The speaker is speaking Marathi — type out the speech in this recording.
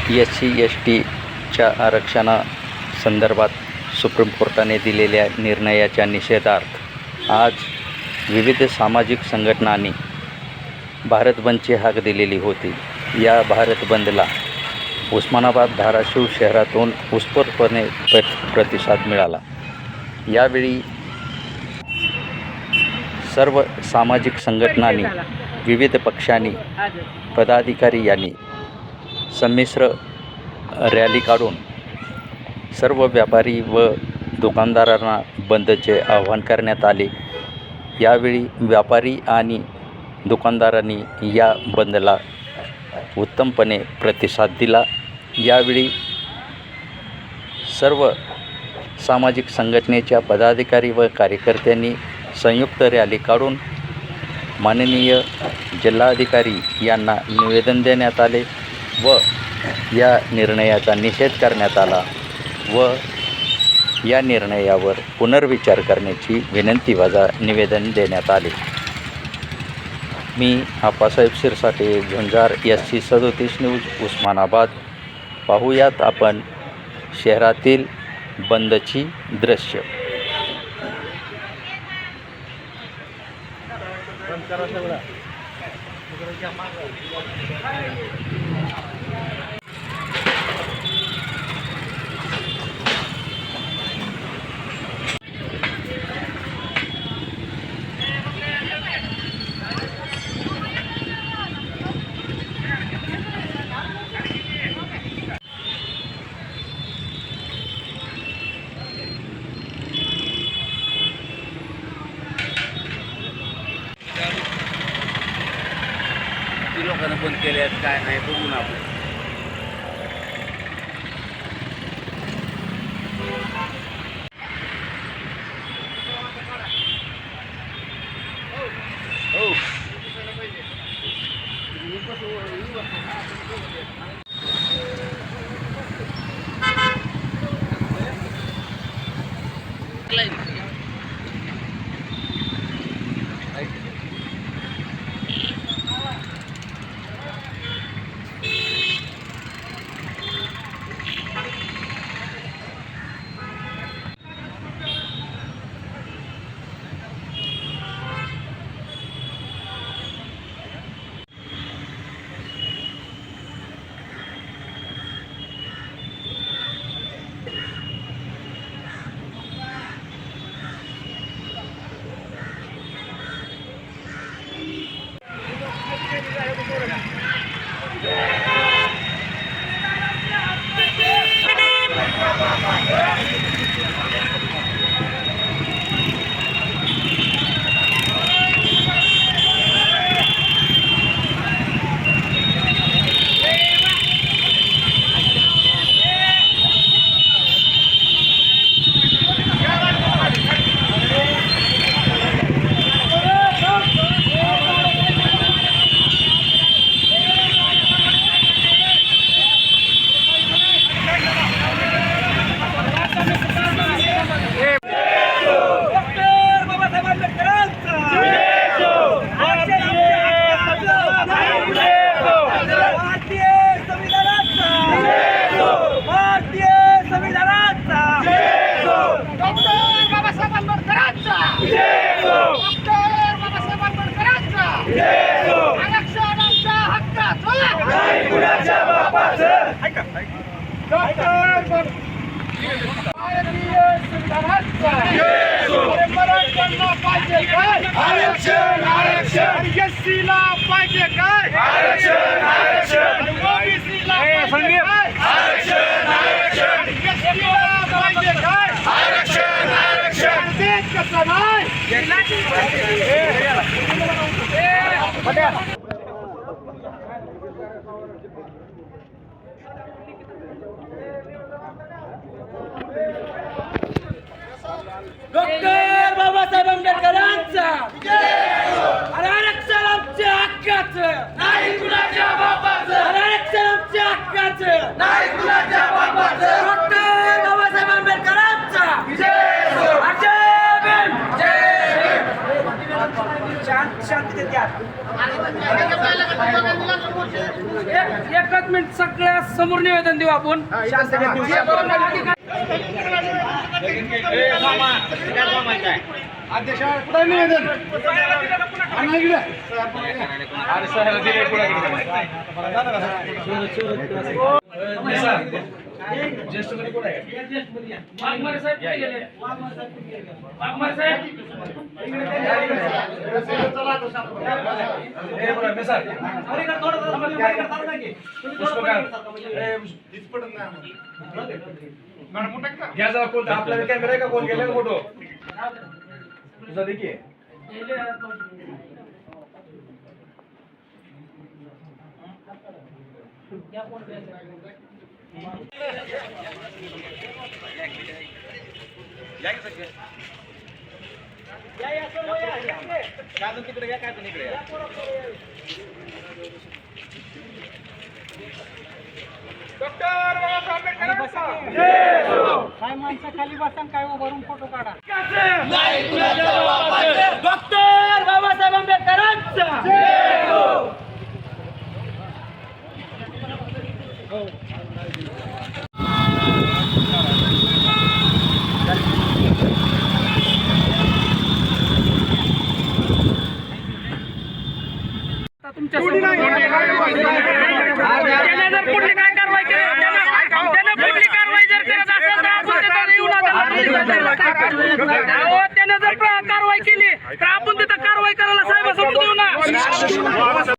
SC/STच्या आरक्षणासंदर्भात सुप्रीम कोर्टाने दिलेल्या निर्णयाच्या निषेधार्थ आज विविध सामाजिक संघटनांनी भारत बंदची हाक दिलेली होती. या भारत बंदला उस्मानाबाद, धाराशिव शहरातून उत्स्फूर्तपणे प्रतिसाद मिळाला. यावेळी सर्व सामाजिक संघटनांनी, विविध पक्षांनी, पदाधिकारी यांनी संमिश्र रॅली काढून सर्व व्यापारी व दुकानदारांना बंदचे आवाहन करण्यात आले. यावेळी व्यापारी आणि दुकानदारांनी या बंदला उत्तमपणे प्रतिसाद दिला. यावेळी सर्व सामाजिक संघटनेच्या पदाधिकारी व कार्यकर्त्यांनी संयुक्त रॅली काढून माननीय जिल्हाधिकारी यांना निवेदन देण्यात आले व या निर्णयाचा निषेध करण्यात आला व या निर्णयावर पुनर्विचार करण्याची विनंती वजा निवेदन देण्यात आले. मी आप्पासाहेब शिरसाटे, झुंजार, SC37 न्यूज, उस्मानाबाद. पाहूयात आपण शहरातील बंदची दृश्य. लोकांना बंद केले आहेत काय नाही बघू ना आपण. डॉक्टर बाबासाहेब आंबेडकरांचा आरक्षण आमच्या हक्काचं नाही कुणाच्या बापाचं. आरक्षण आमच्या हक्काचं नाही कुणाच्या बापाचं. डॉक्टर बाबासाहेब आंबेडकरांचा जय भीम. जय भीम. एकच मिनिट सगळ्या समोर निवेदन देऊ आपण वाघमारे साहेब कुठे गेले? वाघमारे साहेब घ्या जरा कोण आपल्याला कॅमेरा आहे का कोण गेला फोटो तुझा देखील काय माणसं खाली बसा काय उभारून फोटो काढा. डॉक्टर बाबासाहेब आंबेडकरांचा तुमच्या पुढली काय कारवाई केली त्याने पुढली कारवाई जर करत असेल तर आपण त्याला येऊन त्याने जर कारवाई केली तर आपण तिथं कारवाई करायला साहेबासमोर देऊ ना.